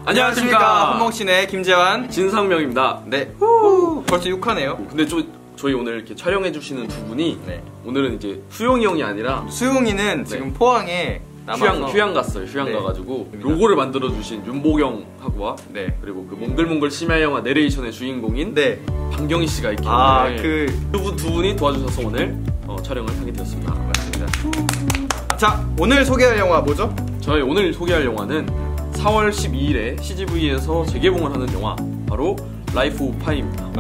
안녕하십니까. 혼몽신의 김재환, 진상명입니다. 네. 벌써 6화네요. 근데 저희 오늘 이렇게 촬영해주시는 두 분이 오늘은 이제 수용이 형이 아니라 수용이는 지금 포항에 휴양 갔어요. 휴양 가가지고 로고를 만들어주신 윤보경 하고와 그리고 그 몽글몽글 심야 영화 내레이션의 주인공인 방경희 씨가 있기 때문에 두 분이 도와주셔서 오늘 촬영을 하게 되었습니다. 맞습니다. 자, 오늘 소개할 영화 뭐죠? 저희 오늘 소개할 영화는 4월 12일에 CGV에서 재개봉을 하는 영화, 바로 라이프 오브 파이입니다.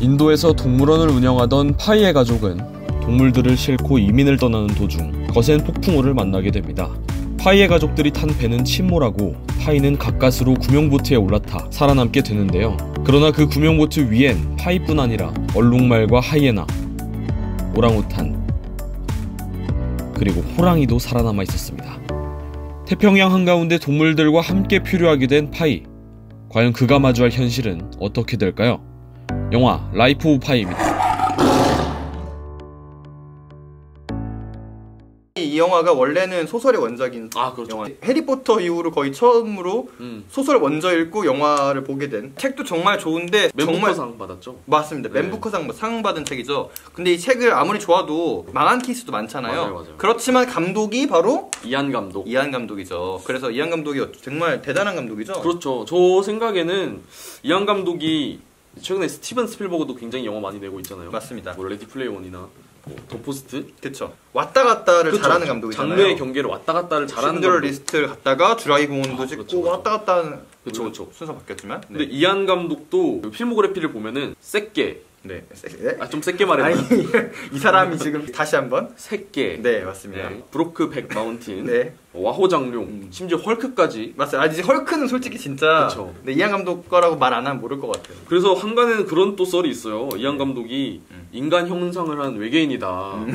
인도에서 동물원을 운영하던 파이의 가족은 동물들을 싣고 이민을 떠나는 도중 거센 폭풍우를 만나게 됩니다. 파이의 가족들이 탄 배는 침몰하고 파이는 가까스로 구명보트에 올라타 살아남게 되는데요. 그러나 그 구명보트 위엔 파이뿐 아니라 얼룩말과 하이에나, 오랑우탄, 그리고 호랑이도 살아남아 있었습니다. 태평양 한가운데 동물들과 함께 표류하게 된 파이. 과연 그가 마주할 현실은 어떻게 될까요? 영화 라이프 오브 파이입니다. 이 영화가 원래는 소설의 원작인 영화. 해리포터 이후로 거의 처음으로 소설 먼저 읽고 영화를 보게 된. 책도 정말 좋은데 맨부커상 받았죠? 맞습니다. 맨부커상 상 받은 책이죠. 근데 이 책을 아무리 좋아도 망한 케이스도 많잖아요. 맞아요. 그렇지만 감독이 바로 이안 감독이죠. 그래서 이안 감독이 정말 대단한 감독이죠. 그렇죠. 저 생각에는 이안 감독이 최근에 스티븐 스필버그도 굉장히 영화 많이 내고 있잖아요. 맞습니다. 뭐 레디 플레이 원이나 더 포스트. 그쵸. 왔다 갔다를 잘하는 감독이잖아요. 장르의 경계를 왔다 갔다를 잘하는 신드러 리스트를 갔다가 주라기 공원도 찍고 왔다 갔다 하는 순서 바뀌었지만. 근데 이안 감독도 필모그래피를 보면은 쎄게 좀 쎄게 말해. 이 사람이 지금 다시 한번 쎄게. 네, 맞습니다. 브로크백 마운틴, 와호장룡, 심지어 헐크까지. 맞아요. 이제 헐크는 솔직히 진짜 이안 감독 거라고 말 안 하면 모를 것 같아요. 그래서 한간에는 그런 또 썰이 있어요. 이안 감독이 인간 형상을 한 외계인이다.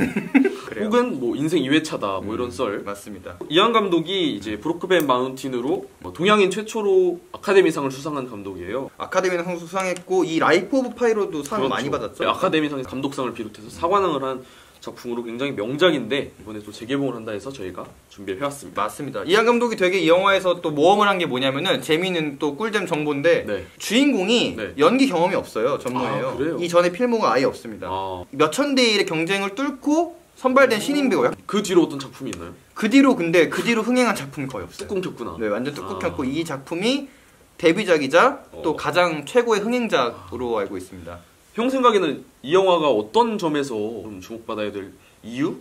혹은 뭐 인생 2회차다. 뭐 이런 썰. 맞습니다. 이안 감독이 이제 브로크백 마운틴으로 동양인 최초로 아카데미상을 수상한 감독이에요. 아카데미상 수상했고 이 라이프 오브 파이로도 상 많이 받았죠. 아카데미상에서 감독상을 비롯해서 사관왕을 한 작품으로 굉장히 명작인데 이번에 또 재개봉을 한다 해서 저희가 준비를 해왔습니다. 맞습니다. 이안 감독이 되게 이 영화에서 또 모험을 한 게 뭐냐면은 재미있는 또 꿀잼 정보인데 주인공이 연기 경험이 없어요. 전무예요. 그래요? 이전에 필모가 아예 없습니다. 몇천 대 1의 경쟁을 뚫고 선발된 신인 배우야. 그 뒤로 어떤 작품이 있나요? 그 뒤로 흥행한 작품이 거의 없어요. 뚝 끊겼구나. 네, 완전 뚝 끊겼고 이 작품이 데뷔작이자 또 가장 최고의 흥행작으로 알고 있습니다. 형 생각에는 이 영화가 어떤 점에서 좀 주목받아야 될 이유?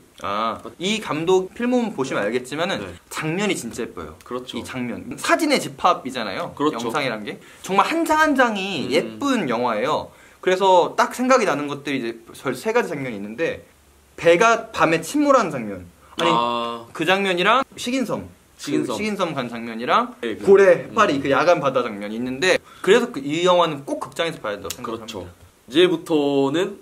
이 감독 필름 보시면 알겠지만은 장면이 진짜 예뻐요. 그렇죠. 이 장면 사진의 집합이잖아요. 그렇죠. 영상이란 게 정말 한 장 한 장이 예쁜 영화예요. 그래서 딱 생각이 나는 것들이 이제 세 가지 장면이 있는데, 배가 밤에 침몰하는 장면. 그 장면이랑 식인섬 간 장면이랑 고래 해파리 그 야간 바다 장면이 있는데, 그래서 이 영화는 꼭 극장에서 봐야 된다고 생각합니다. 그렇죠. 이제부터는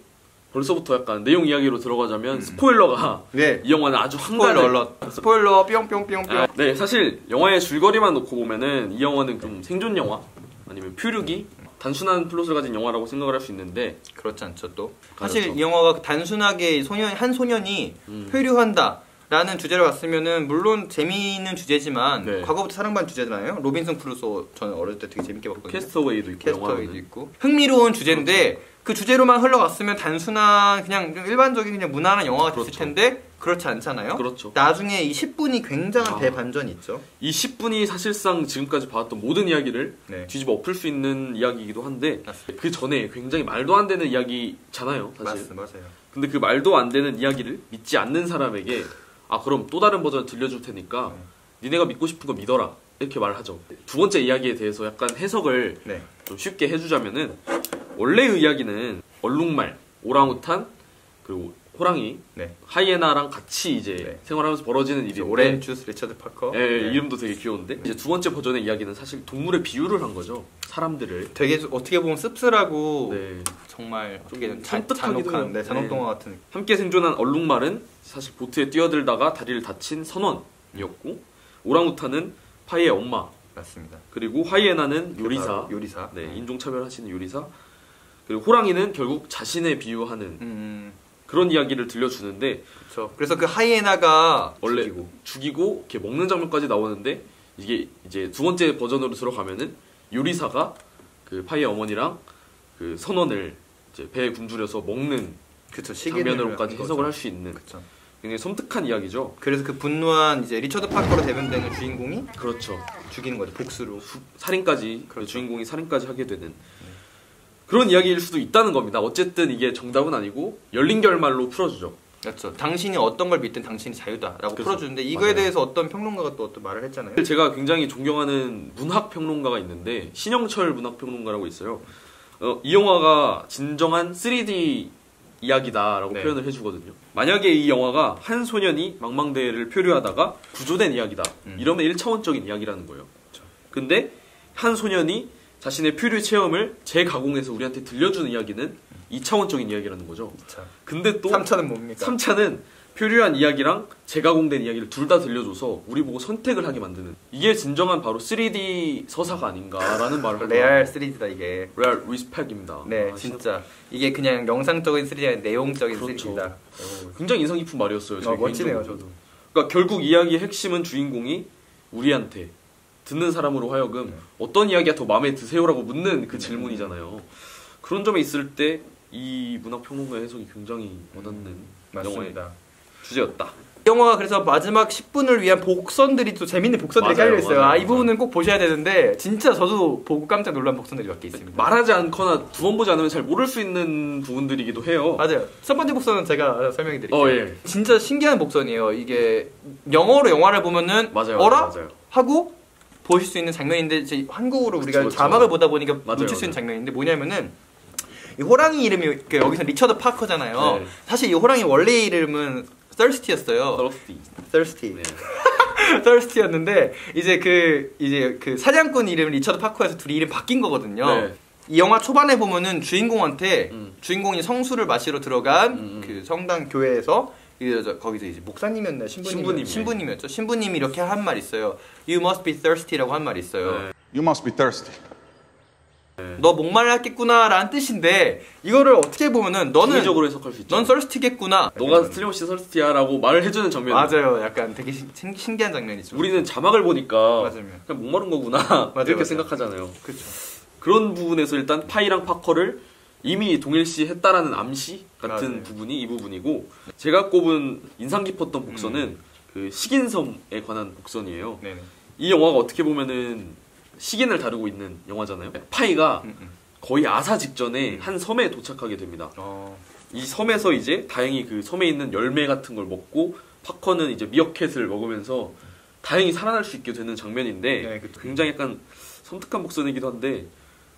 벌써부터 약간 내용 이야기로 들어가자면 스포일러가 이 영화는 아주 스포일러 뿅뿅뿅뿅. 네, 사실 영화의 줄거리만 놓고 보면은 이 영화는 좀 생존 영화 아니면 표류기, 단순한 플롯을 가진 영화라고 생각을 할 수 있는데 그렇지 않죠. 또 사실 이 영화가 단순하게 한 소년이 표류한다 라는 주제로 갔으면은 물론 재미있는 주제지만 과거부터 사랑받은 주제잖아요. 로빈슨 크루소 저는 어릴 때 되게 재밌게 봤거든요. 캐스터웨이도 있고 흥미로운 주제인데 그 주제로만 흘러갔으면 단순한 그냥 일반적인 그냥 무난한 영화가 됐을 텐데 그렇지 않잖아요. 나중에 이 10분이 굉장한 대반전이 있죠. 이 10분이 사실상 지금까지 봐왔던 모든 이야기를 뒤집어 엎을 수 있는 이야기이기도 한데 그 전에 굉장히 말도 안 되는 이야기잖아요. 사실. 맞아요. 근데 그 말도 안 되는 이야기를 믿지 않는 사람에게 그럼 또 다른 버전 들려줄 테니까 니네가 믿고 싶은 거 믿어라 이렇게 말하죠. 두 번째 이야기에 대해서 약간 해석을 좀 쉽게 해주자면은, 원래의 이야기는 얼룩말, 오랑우탄, 그리고 호랑이, 하이에나랑 같이 이제 생활하면서 벌어지는 일이 오렌주스 리처드 파커. 이름도 되게 귀여운데, 이제 두 번째 버전의 이야기는 사실 동물에 비유를 한 거죠. 사람들을. 되게 어떻게 보면 씁쓸하고 정말 잔혹한 잔혹동화 같은. 함께 생존한 얼룩말은 사실 보트에 뛰어들다가 다리를 다친 선원이었고, 오랑우탄은 파이의 엄마. 맞습니다. 그리고 하이에나는 요리사. 인종차별하시는 요리사. 그리고 호랑이는 결국 자신에 비유하는 그런 이야기를 들려주는데, 그래서 그 하이에나가 원래 죽이고 이렇게 먹는 장면까지 나오는데, 이게 이제 두 번째 버전으로 들어가면은 요리사가 그 파이의 어머니랑 그 선원을 이제 배에 굶주려서 먹는 그쵸, 장면으로까지 해석을 할 수 있는 그쵸. 굉장히 섬뜩한 이야기죠. 그래서 그 분노한 이제 리처드 파커로 대변되는 주인공이 그렇죠. 죽이는 거죠, 복수로. 살인까지 그렇죠. 주인공이 살인까지 하게 되는 그런 이야기일 수도 있다는 겁니다. 어쨌든 이게 정답은 아니고 열린 결말로 풀어주죠. 그렇죠. 당신이 어떤 걸 믿든 당신이 자유다라고 그렇죠. 풀어주는데 이거에 맞아요. 대해서 어떤 평론가가 또 어떤 말을 했잖아요. 제가 굉장히 존경하는 문학 평론가가 있는데 신영철 문학 평론가라고 있어요. 이 영화가 진정한 3D 이야기다라고 네. 표현을 해주거든요. 만약에 이 영화가 한 소년이 망망대해를 표류하다가 구조된 이야기다. 이러면 1차원적인 이야기라는 거예요. 그렇죠. 근데 한 소년이 자신의 표류 체험을 재가공해서 우리한테 들려주는 이야기는 2차원적인 이야기라는 거죠. 2차. 근데 또 3차는 뭡니까? 3차는 표류한 이야기랑 재가공된 이야기를 둘 다 들려줘서 우리 보고 선택을 하게 만드는 이게 진정한 바로 3D 서사가 아닌가라는 말을 레알 3D다 이게. 레알 리스펙입니다. 네, 진짜 이게 그냥 영상적인 3D가 아니라 내용적인 그렇죠. 3D다. 굉장히 인상 깊은 말이었어요. 제 멋지네요, 개인적으로. 저도. 그러니까 결국 이야기의 핵심은 주인공이 우리한테 듣는 사람으로 하여금 어떤 이야기가 더 마음에 드세요라고 묻는 그 질문이잖아요. 그런 점에 있을 때 이 문학평론가의 해석이 굉장히 와닿는 영화의 맞습니다. 주제였다. 이 영화가 그래서 마지막 10분을 위한 복선들이 또 재밌는 복선들이 맞아요, 깔려 있어요. 맞아요, 아, 이 맞아요. 부분은 꼭 보셔야 되는데 진짜 저도 보고 깜짝 놀란 복선들이 몇 개 있습니다. 말하지 않거나 두 번 보지 않으면 잘 모를 수 있는 부분들이기도 해요. 맞아요. 첫 번째 복선은 제가 설명해 드릴게요. 예. 진짜 신기한 복선이에요. 이게 영어로 영화를 보면은 맞아요. 어라? 맞아요. 하고 보실 수 있는 장면인데 이제 한국어로 우리가 그쵸. 자막을 보다 보니까 맞아요, 놓칠 수 있는 맞아요. 장면인데 뭐냐면은 이 호랑이 이름이 여기서 리처드 파커잖아요. 네. 사실 이 호랑이 원래 이름은 Thirsty였어요. Thirsty. 네. Thirsty였는데 이제 그 사냥꾼 이름 리처드 파커에서 둘이 이름 바뀐 거거든요. 네. 이 영화 초반에 보면은 주인공한테 음. 주인공이 성수를 마시러 들어간 그 성당 교회에서 거기서 이제 목사님이었나 신부님이었죠. 신부님이 이렇게 한 말 있어요. You must be thirsty라고 한 말이 있어요. 네. You must be thirsty. 너 목말랐겠구나라는 뜻인데 이거를 어떻게 보면은 너는 개인적으로 해석할 수 있죠. 넌 썰스티겠구나. 너가 틀림없이 설스티야라고 말을 해주는 장면. 맞아요. 약간 되게 신기한 장면이죠. 우리는 자막을 보니까 맞아요. 그냥 목마른 거구나 이렇게 맞아요. 생각하잖아요. 그렇죠. 그런 부분에서 일단 파이랑 파커를 이미 동일시했다라는 암시 같은 맞아요. 부분이 이 부분이고 제가 꼽은 인상 깊었던 복선은 그 식인섬에 관한 복선이에요. 네네. 이 영화가 어떻게 보면은 식인을 다루고 있는 영화잖아요. 파이가 거의 아사 직전에 한 섬에 도착하게 됩니다. 이 섬에서 이제 다행히 그 섬에 있는 열매 같은 걸 먹고 파커는 이제 미어캣을 먹으면서 다행히 살아날 수 있게 되는 장면인데 네, 그쵸. 굉장히 약간 섬뜩한 복선이기도 한데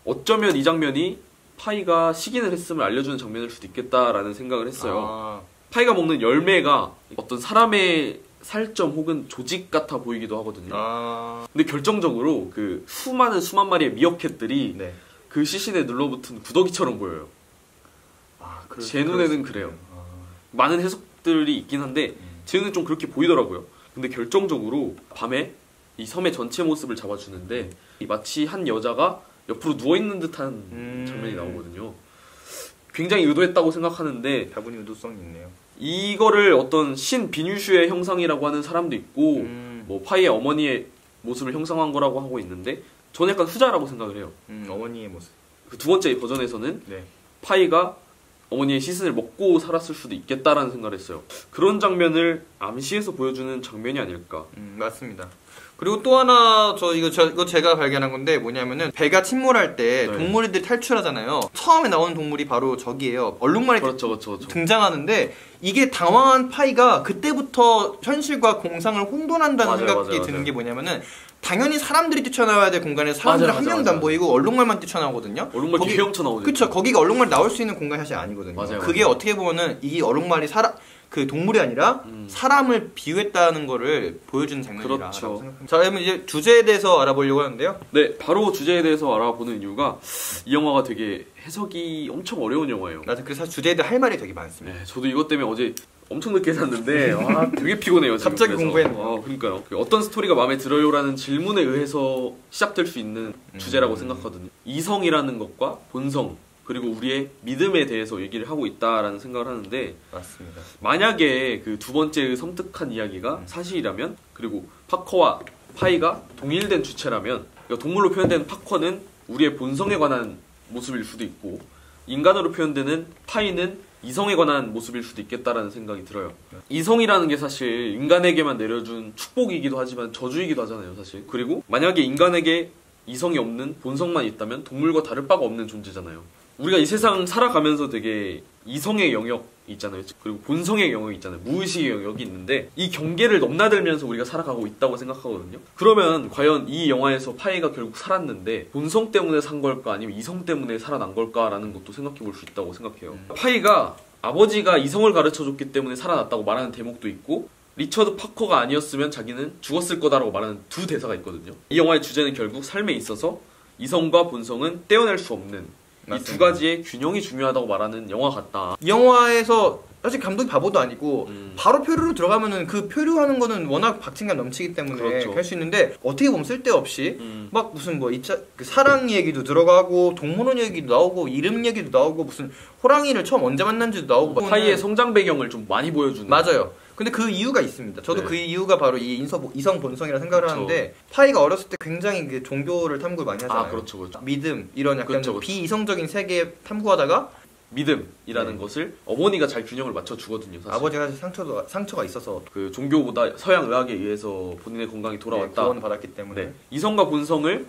어쩌면 이 장면이 파이가 식인을 했음을 알려주는 장면일 수도 있겠다라는 생각을 했어요. 파이가 먹는 열매가 어떤 사람의 살점 혹은 조직 같아 보이기도 하거든요. 근데 결정적으로 그 수만 마리의 미어캣들이 네. 그 시신에 눌러붙은 구더기처럼 보여요. 제 눈에는 그래요. 많은 해석들이 있긴 한데 제 눈에는 좀 그렇게 보이더라고요. 근데 결정적으로 밤에 이 섬의 전체 모습을 잡아주는데 마치 한 여자가 옆으로 누워있는 듯한 장면이 나오거든요. 굉장히 의도했다고 생각하는데 다분히 의도성이 있네요. 이거를 어떤 신 비뉴슈의 형상이라고 하는 사람도 있고 뭐 파이의 어머니의 모습을 형상한 거라고 하고 있는데 저는 약간 후자라고 생각을 해요. 어머니의 모습. 그 두 번째 버전에서는 네. 파이가 어머니의 시신을 먹고 살았을 수도 있겠다라는 생각을 했어요. 그런 장면을 암시해서 보여주는 장면이 아닐까. 맞습니다. 그리고 또 하나 이거 제가 발견한 건데 뭐냐면은 배가 침몰할 때 네. 동물들이 탈출하잖아요. 처음에 나오는 동물이 바로 저기예요. 얼룩말이 그렇죠. 등장하는데 이게 당황한 파이가 그때부터 현실과 공상을 혼돈한다는 맞아요, 생각이 맞아요, 드는 맞아요. 게 뭐냐면은 당연히 사람들이 뛰쳐나와야 될 공간에 사람들 맞아요, 한 명도 맞아요. 안 보이고 얼룩말만 뛰쳐나오거든요. 얼룩말 뒤에 헤엄쳐 나오죠. 그쵸. 거기가 얼룩말 나올 수 있는 공간이 사실 아니거든요. 맞아요, 그게 맞아요. 어떻게 보면은 이 얼룩말이 그 동물이 아니라 사람을 비유했다는 거를 보여주는 장면이라고 그렇죠. 생각합니다. 자, 그러면 이제 주제에 대해서 알아보려고 하는데요. 네, 바로 주제에 대해서 알아보는 이유가 이 영화가 되게 해석이 엄청 어려운 영화예요. 나도 그래서 주제에 대해 할 말이 되게 많습니다. 네, 저도 이것 때문에 어제 엄청 늦게 잤는데 되게 피곤해요. 지금. 갑자기 그래서. 공부했네요. 그러니까요. 어떤 스토리가 마음에 들어요라는 질문에 의해서 시작될 수 있는 주제라고 생각하거든요. 이성이라는 것과 본성 그리고 우리의 믿음에 대해서 얘기를 하고 있다라는 생각을 하는데 맞습니다. 만약에 그 두 번째 섬뜩한 이야기가 사실이라면 그리고 파커와 파이가 동일된 주체라면 그러니까 동물로 표현되는 파커는 우리의 본성에 관한 모습일 수도 있고 인간으로 표현되는 파이는 이성에 관한 모습일 수도 있겠다라는 생각이 들어요. 이성이라는 게 사실 인간에게만 내려준 축복이기도 하지만 저주이기도 하잖아요, 사실. 그리고 만약에 인간에게 이성이 없는 본성만 있다면 동물과 다를 바가 없는 존재잖아요. 우리가 이 세상 살아가면서 되게 이성의 영역이 있잖아요. 그리고 본성의 영역이 있잖아요. 무의식의 영역이 있는데 이 경계를 넘나들면서 우리가 살아가고 있다고 생각하거든요. 그러면 과연 이 영화에서 파이가 결국 살았는데 본성 때문에 산 걸까 아니면 이성 때문에 살아난 걸까라는 것도 생각해 볼 수 있다고 생각해요. 파이가 아버지가 이성을 가르쳐줬기 때문에 살아났다고 말하는 대목도 있고 리처드 파커가 아니었으면 자기는 죽었을 거다라고 말하는 두 대사가 있거든요. 이 영화의 주제는 결국 삶에 있어서 이성과 본성은 떼어낼 수 없는 이 두 가지의 균형이 중요하다고 말하는 영화 같다. 이 영화에서 사실 감독이 바보도 아니고 바로 표류로 들어가면은 그 표류하는 거는 워낙 박진감 넘치기 때문에 그렇죠. 할 수 있는데 어떻게 보면 쓸데없이 막 무슨 뭐 그 사랑 얘기도 들어가고 동물원 얘기도 나오고 이름 얘기도 나오고 무슨 호랑이를 처음 언제 만난지도 나오고 파이의 성장 배경을 좀 많이 보여주는. 맞아요. 근데 그 이유가 있습니다. 저도 네. 그 이유가 바로 이 이성 본성이라 생각을 그렇죠. 하는데 파이가 어렸을 때 굉장히 그 종교를 탐구를 많이 하잖아요. 아, 그렇죠, 그렇죠. 믿음 이런 약간 그렇죠, 그렇죠. 비이성적인 세계 탐구하다가 믿음이라는 것을 어머니가 잘 균형을 맞춰 주거든요. 사실. 아버지가 사실 상처가 있어서 그 종교보다 서양 의학에 의해서 본인의 건강이 돌아왔다. 구원을 받았기 때문에 네. 이성과 본성을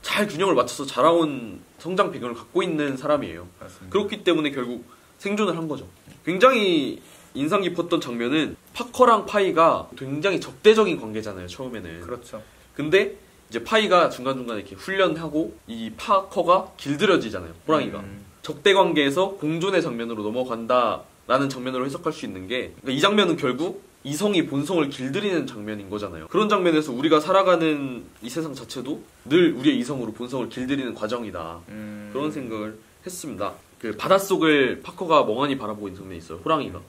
잘 균형을 맞춰서 자라온 성장 배경을 갖고 있는 사람이에요. 맞습니다. 그렇기 때문에 결국 생존을 한 거죠. 굉장히 인상 깊었던 장면은 파커랑 파이가 굉장히 적대적인 관계잖아요, 처음에는. 그렇죠. 근데 이제 파이가 중간중간에 이렇게 훈련하고 이 파커가 길들여지잖아요, 호랑이가. 적대 관계에서 공존의 장면으로 넘어간다라는 장면으로 해석할 수 있는 게 그러니까 이 장면은 결국 이성이 본성을 길들이는 장면인 거잖아요. 그런 장면에서 우리가 살아가는 이 세상 자체도 늘 우리의 이성으로 본성을 길들이는 과정이다. 그런 생각을 했습니다. 그 바닷속을 파커가 멍하니 바라보고 있는 장면이 있어요, 호랑이가.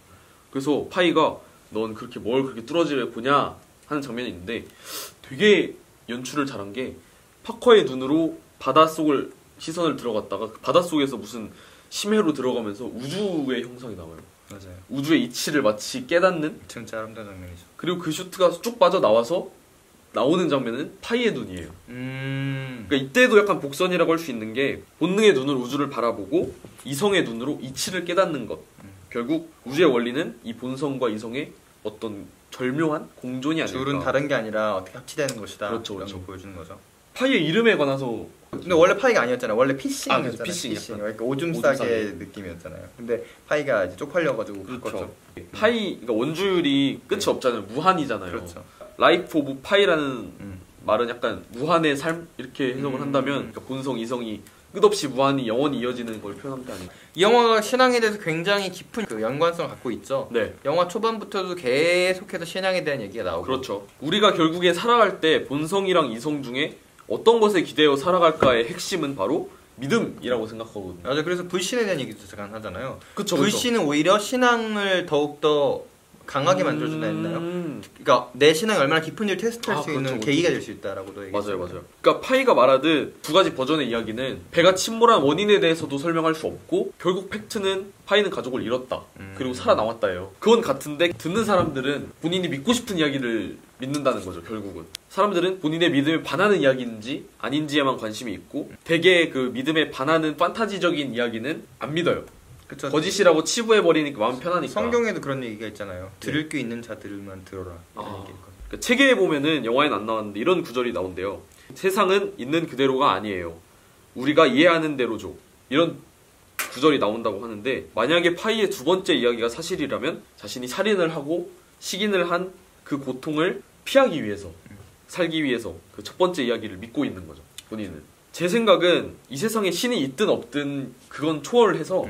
그래서 파이가 넌 그렇게 뭘 그렇게 뚫어지게 보냐 하는 장면이 있는데 되게 연출을 잘한 게 파커의 눈으로 바닷속을 시선을 들어갔다가 바닷속에서 무슨 심해로 들어가면서 우주의 형상이 나와요. 맞아요. 우주의 이치를 마치 깨닫는 진짜 아름다운 장면이죠. 그리고 그 슈트가 쭉 빠져나와서 나오는 장면은 파이의 눈이에요. 그러니까 이때도 약간 복선이라고 할 수 있는 게 본능의 눈으로 우주를 바라보고 이성의 눈으로 이치를 깨닫는 것. 결국 우주의 원리는 이 본성과 이성의 어떤 절묘한 공존이 아닐까. 둘은 다른 게 아니라 어떻게 합치되는 것이다. 그렇죠, 그렇죠. 보여주는 거죠. 파이의 이름에 관해서 근데 원래 파이가 아니었잖아요. 원래 피싱이었잖아요. 그렇죠. 피싱 그러니까 오줌 싸개 느낌이었잖아요. 근데 파이가 이제 쪽팔려가지고 그렇죠. 파이, 그러니까 원주율이 끝이 없잖아요. 무한이잖아요. 그렇죠. 라이프 오브 파이라는 말은 약간 무한의 삶 이렇게 해석을 한다면 그러니까 본성, 이성이 끝없이 무한히 영원히 이어지는 걸 표현한 게 아니에요. 이 영화가 신앙에 대해서 굉장히 깊은 그 연관성을 갖고 있죠. 네. 영화 초반부터도 계속해서 신앙에 대한 얘기가 나오고. 그렇죠. 우리가 결국에 살아갈 때 본성이랑 이성 중에 어떤 것에 기대어 살아갈까의 핵심은 바로 믿음이라고 생각하거든요. 맞아요. 그래서 불신에 대한 얘기도 잠깐 하잖아요. 그쵸, 불신은 오히려 신앙을 더욱더 강하게 만들어준다 했나요? 그러니까 내 신앙이 얼마나 깊은지를 테스트할 수 있는 그렇죠. 계기가 될 수 있다라고도 얘기했어요. 맞아요. 그러니까 파이가 말하듯 두 가지 버전의 이야기는 배가 침몰한 원인에 대해서도 설명할 수 없고 결국 팩트는 파이는 가족을 잃었다. 그리고 살아남았다예요. 그건 같은데 듣는 사람들은 본인이 믿고 싶은 이야기를 믿는다는 거죠. 결국은 사람들은 본인의 믿음에 반하는 이야기인지 아닌지에만 관심이 있고 대개 그 믿음에 반하는 판타지적인 이야기는 안 믿어요. 그쵸. 거짓이라고 치부해버리니까 마음 편하니까. 성경에도 그런 얘기가 있잖아요. 들을 귀 있는 자들만 들어라. 이런 얘기일 거예요. 그러니까 책에 보면은 영화에는 안 나왔는데 이런 구절이 나온대요. 세상은 있는 그대로가 아니에요. 우리가 이해하는 대로죠. 이런 구절이 나온다고 하는데 만약에 파이의 두 번째 이야기가 사실이라면 자신이 살인을 하고 식인을 한 그 고통을 피하기 위해서 살기 위해서 그 첫 번째 이야기를 믿고 있는 거죠. 본인은. 제 생각은 이 세상에 신이 있든 없든 그건 초월을 해서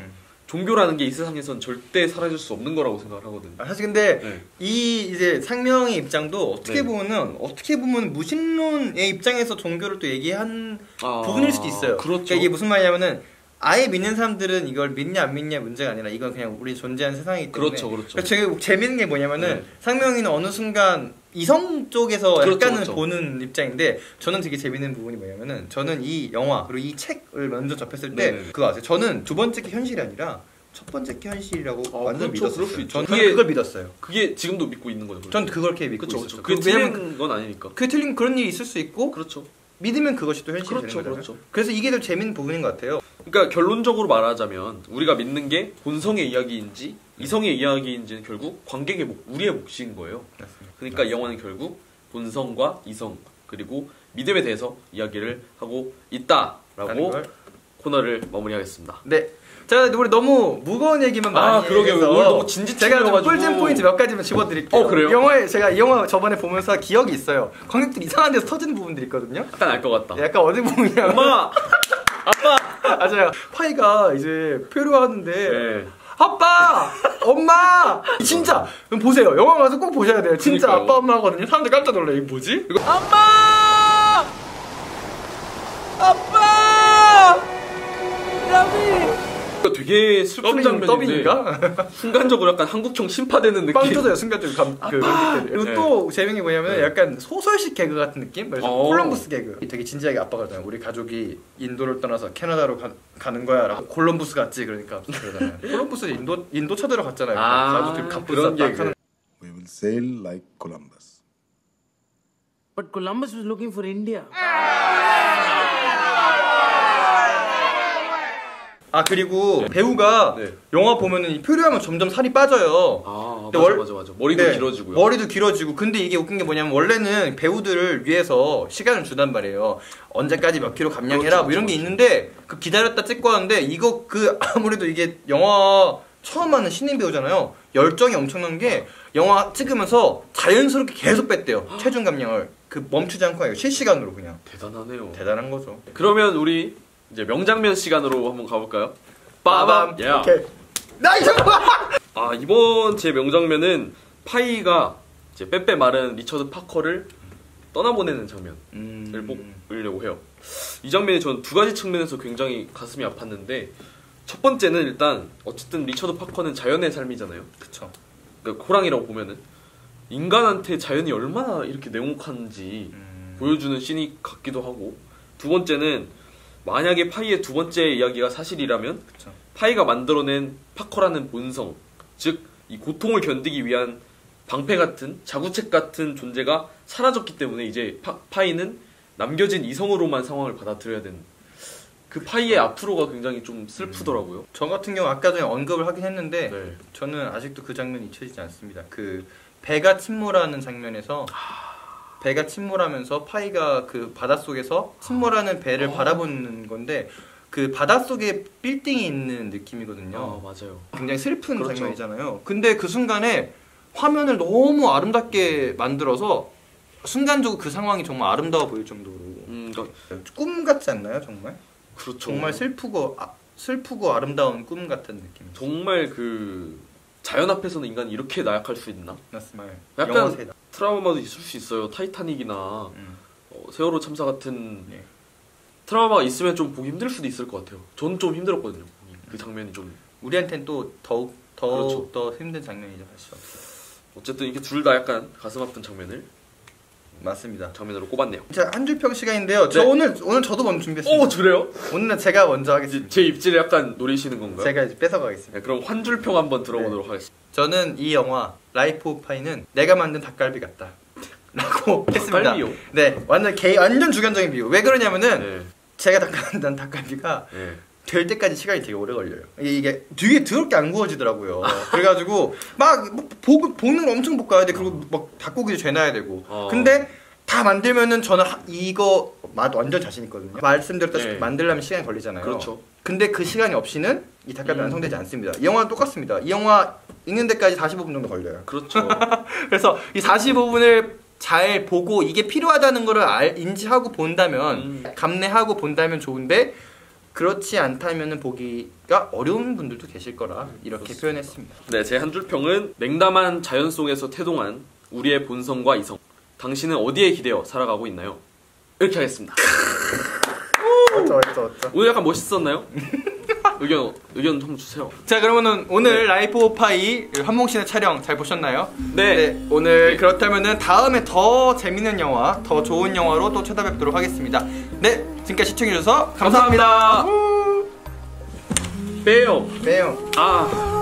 종교라는 게 이 세상에선 절대 사라질 수 없는 거라고 생각을 하거든요. 사실 근데 네. 이 이제 상명의 입장도 어떻게 네. 보면 무신론의 입장에서 종교를 또 얘기한 부분일 수도 있어요. 그렇죠. 그러니까 이게 무슨 말이냐면은 아예 믿는 사람들은 이걸 믿냐 안 믿냐 문제가 아니라 이건 그냥 우리 존재하는 세상이기 때문에. 그렇죠. 그러니까 되게 재밌는 게 뭐냐면은 네. 상명이는 어느 순간 이성 쪽에서 그렇죠, 약간은 그렇죠. 보는 입장인데 저는 되게 재밌는 부분이 뭐냐면은 저는 이 영화 그리고 이 책을 먼저 접했을 때 네네. 그거 아세요? 저는 두 번째 게 현실이 아니라 첫 번째 게 현실이라고 완전 그렇죠. 믿었어요. 그럴 수 있죠. 저는 그걸 믿었어요. 그게 지금도 믿고 있는 거죠. 전 그렇게 믿고 그렇죠, 있었어요. 그게 틀린 건 아니니까. 그게 틀린 그런 일이 있을 수 있고 그렇죠. 믿으면 그것이 또 현실이 그렇죠, 되는 거잖아요. 그렇죠. 그래서 이게 더 재밌는 부분인 것 같아요. 그러니까 결론적으로 말하자면 우리가 믿는 게 본성의 이야기인지 이성의 이야기인지는 결국 관객의 우리의 몫인 거예요. 맞습니다. 그러니까 이 영화는 결국 본성과 이성 그리고 믿음에 대해서 이야기를 하고 있다라고 코너를 마무리하겠습니다. 네. 자, 우리 너무 무거운 얘기만 많이 그러게요. 해서 오늘 너무 진지해가지고. 제가 좀 꿀잼 포인트 몇 가지만 집어드릴게요. 그래요? 제가 이 영화 저번에 보면서 기억이 있어요. 관객들 이상한 데서 터지는 부분들이 있거든요. 약간 알 것 같다. 약간 어디 부분이냐면 엄마! 아빠! 맞아요. 파이가 이제 표류하는데 네. 아빠! 엄마! 진짜! 보세요. 영화 가서 꼭 보셔야 돼요. 진짜 그러니까요. 아빠 엄마 하거든요. 사람들 깜짝 놀라요. 이게 뭐지? 이거 엄마! 아빠! 라비! 되게 슬픈 장면인데 더빙인가? 순간적으로 약간 한국형 심파되는 느낌. 빵 터져요. 순간적으로 그리고 네. 또 재밌는 게 뭐냐면 네. 약간 소설식 개그 같은 느낌? 그래서 어. 콜럼버스 개그. 되게 진지하게 아빠가 그러잖아요. 우리 가족이 인도를 떠나서 캐나다로 가는 거야 라고. 콜럼버스 같지? 그러니까 그러잖아요. 콜럼버스 인도 쳐들어 갔잖아요. 가족들이 그런 딱 개그. 하는. We will sail like Columbus. But Columbus was looking for India. 그리고 배우가 네. 영화 보면은 이 표류하면 점점 살이 빠져요. 맞아. 머리도 네, 길어지고요. 머리도 길어지고. 근데 이게 웃긴 게 뭐냐면 원래는 배우들을 위해서 시간을 주단 말이에요. 언제까지 몇 킬로 감량해라 그렇죠, 뭐 이런 게 그렇죠. 있는데 그 기다렸다 찍고 하는데 이거 아무래도 이게 영화 처음 하는 신인 배우잖아요. 열정이 엄청난 게 영화 찍으면서 자연스럽게 계속 뺐대요. 체중 감량을 멈추지 않고 해요. 실시간으로 그냥. 대단하네요. 대단한 거죠. 그러면 우리 이제 명장면 시간으로 한번 가볼까요? 빠밤. 야. 오케이. 나이스. 이번 제 명장면은 파이가 이제 빼빼 마른 리처드 파커를 떠나보내는 장면을 뽑으려고 해요. 이 장면이 저는 두 가지 측면에서 굉장히 가슴이 아팠는데 첫 번째는 일단 어쨌든 리처드 파커는 자연의 삶이잖아요. 그쵸. 그러니까 호랑이라고 보면은 인간한테 자연이 얼마나 이렇게 냉혹한지 보여주는 씬이 같기도 하고, 두 번째는 만약에 파이의 두 번째 이야기가 사실이라면 그쵸. 파이가 만들어낸 파커라는 본성, 즉 이 고통을 견디기 위한 방패 같은 자구책 같은 존재가 사라졌기 때문에 이제 파이는 남겨진 이성으로만 상황을 받아들여야 되는, 그 파이의 앞으로가 굉장히 좀 슬프더라고요. 저 같은 경우 아까 전에 언급을 하긴 했는데 네. 저는 아직도 그 장면이 잊혀지지 않습니다. 그 배가 침몰하는 장면에서 배가 침몰하면서 파이가 그 바닷속에서 침몰하는 배를 바라보는 건데 그 바닷속에 빌딩이 있는 느낌이거든요. 맞아요. 굉장히 슬픈 그렇죠. 장면이잖아요. 근데 그 순간에 화면을 너무 아름답게 만들어서 순간적으로 그 상황이 정말 아름다워 보일 정도로 그러니까 꿈 같지 않나요, 정말? 그렇죠. 정말 슬프고 아름다운 꿈 같은 느낌. 정말 그 자연 앞에서는 인간이 이렇게 나약할 수 있나? 맞습니다. 약간 트라우마도 있을 수 있어요. 타이타닉이나 세월호 참사 같은 네. 트라우마가 있으면 좀 보기 힘들 수도 있을 것 같아요. 전 좀 힘들었거든요. 그 장면이 좀. 우리한테는 또 더욱 그렇죠. 더 힘든 장면이죠, 사실. 어쨌든 이게 둘 다 약간 가슴 아픈 맞습니다. 장면으로 꼽았네요. 자, 한 줄 평 시간인데요. 저 네. 오늘 저도 먼저 준비했습니다. 그래요? 오늘은 제가 먼저 하겠습니다. 제 입지를 약간 노리시는 건가요? 제가 이제 뺏어가겠습니다. 네, 그럼 한 줄 평 한번 들어보도록 하겠습니다. 저는 이 영화 라이프 오브 파이는 내가 만든 닭갈비 같다. 라고 했습니다. 닭갈비요? 네, 완전 주관적인 비유. 왜 그러냐면은 네. 제가 만든 닭갈비가 네. 될 때까지 시간이 되게 오래 걸려요. 이게 되게 더럽게 안 구워지더라고요. 그래가지고 막 볶는 거 엄청 볶아야 돼. 그리고 막 닭고기도 죄놔야 되고. 근데 다 만들면은 저는 이거 맛 완전 자신 있거든요. 말씀드렸다시피 네. 만들려면 시간이 걸리잖아요. 그렇죠. 근데 그 시간이 없이는 이 닭갈비 완성되지 않습니다. 이 영화는 똑같습니다. 이 영화 읽는 데까지 45분 정도 걸려요. 그렇죠. 그래서 이 45분을 잘 보고 이게 필요하다는 거를 인지하고 본다면 감내하고 본다면 좋은데 그렇지 않다면 보기가 어려운 분들도 계실 거라 이렇게 그렇습니다. 표현했습니다. 네, 제 한 줄 평은 냉담한 자연 속에서 태동한 우리의 본성과 이성. 당신은 어디에 기대어 살아가고 있나요? 이렇게 하겠습니다. 어쩌. 오늘 약간 멋있었나요? 의견 한번 주세요. 자, 그러면은 오늘 라이프 오브 파이 한몽신의 촬영 잘 보셨나요? 네. 오늘 그렇다면은 다음에 더 재밌는 영화, 더 좋은 영화로 또 찾아뵙도록 하겠습니다. 네, 지금까지 시청해주셔서 감사합니다. 빼요. 매요. 아.